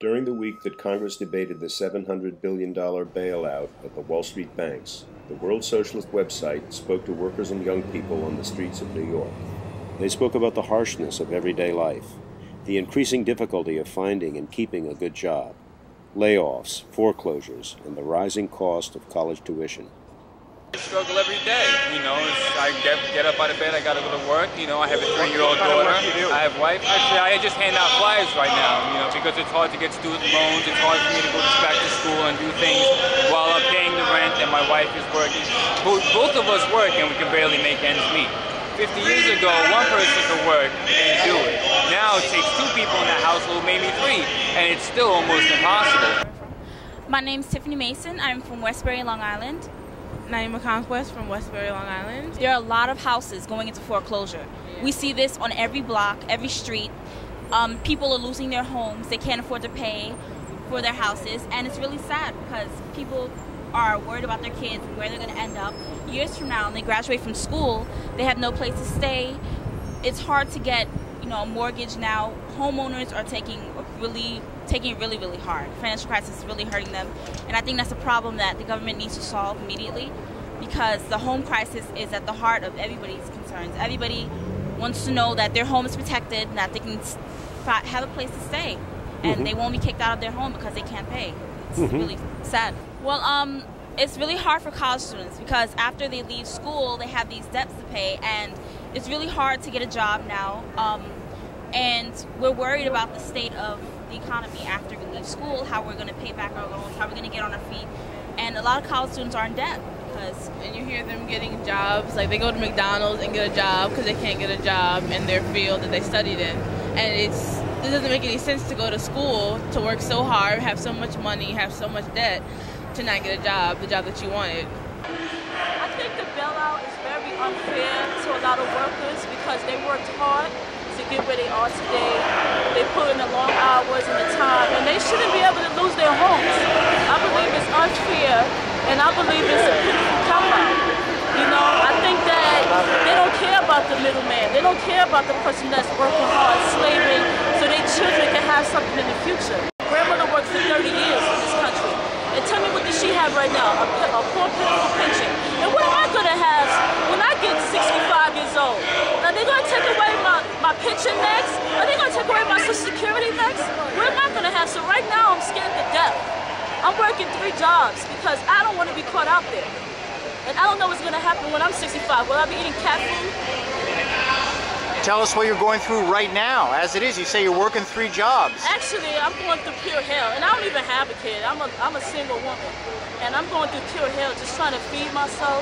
During the week that Congress debated the $700 billion bailout of the Wall Street banks, the World Socialist Web Site spoke to workers and young people on the streets of New York. They spoke about the harshness of everyday life, the increasing difficulty of finding and keeping a good job, layoffs, foreclosures, and the rising cost of college tuition. I struggle every day, I get up out of bed, I gotta go to work, I have a 3-year-old daughter, I have a wife. Actually, I just hand out flyers right now, because it's hard to get student loans, it's hard for me to go back to school and do things while I'm paying the rent and my wife is working. Both of us work and we can barely make ends meet. 50 years ago, one person could work and do it. Now it takes 2 people in the household, maybe 3, and it's still almost impossible. My name's Tiffany Mason, I'm from Westbury, Long Island. Naima Conquest from Westbury, Long Island. There are a lot of houses going into foreclosure. We see this on every block, every street. People are losing their homes. They can't afford to pay for their houses, and it's really sad because people are worried about their kids and where they're going to end up. Years from now, when they graduate from school, they have no place to stay. It's hard to get, a mortgage now. Homeowners are taking it really hard. Financial crisis is really hurting them, and I think that's a problem that the government needs to solve immediately, because the home crisis is at the heart of everybody's concerns. Everybody wants to know that their home is protected, that they can have a place to stay, and they won't be kicked out of their home because they can't pay. It's really sad. Well, it's really hard for college students because after they leave school, they have these debts to pay, and it's really hard to get a job now. And we're worried about the state of the economy after we leave school, how we're going to pay back our loans, how we're going to get on our feet. And a lot of college students are in debt because... And you hear them getting jobs, like they go to McDonald's and get a job because they can't get a job in their field that they studied in. And it doesn't make any sense to go to school, to work so hard, have so much money, have so much debt, to not get a job, the job that you wanted. I think the bailout is very unfair to a lot of workers because they worked hard to get where they are today. They put in the long hours and the time, and they shouldn't be able to lose their homes. I believe it's unfair, and I believe it's a pitiful come-out. I think that they don't care about the middleman. They don't care about the person that's working hard, slaving, so their children can have something in the future. Grandmother worked for 30 years in this country. And tell me, what does she have right now? A poor, pitiful pension. And what am I going to have when I get 65 years old? Are they going to take away my pension next? Are they going to take away my Social Security next? What am I going to have? So right now, I'm scared to death. I'm working 3 jobs because I don't want to be caught out there. And I don't know what's going to happen when I'm 65. Will I be eating cat food? Tell us what you're going through right now. As it is, you say you're working 3 jobs. Actually, I'm going through pure hell, and I don't even have a kid. I'm a single woman, and I'm going through pure hell, just trying to feed myself,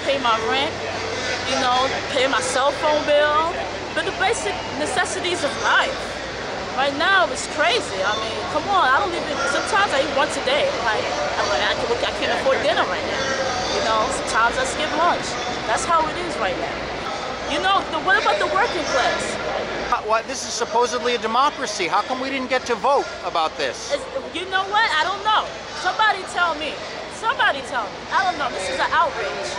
pay my rent, pay my cell phone bill, but the basic necessities of life. Right now, it's crazy. I mean, come on, I don't even. Sometimes I eat once a day. I can't afford dinner right now. Sometimes I skip lunch. That's how it is right now. What about the working class? This is supposedly a democracy. How come we didn't get to vote about this? You know what? I don't know. Somebody tell me. I don't know. This is an outrage.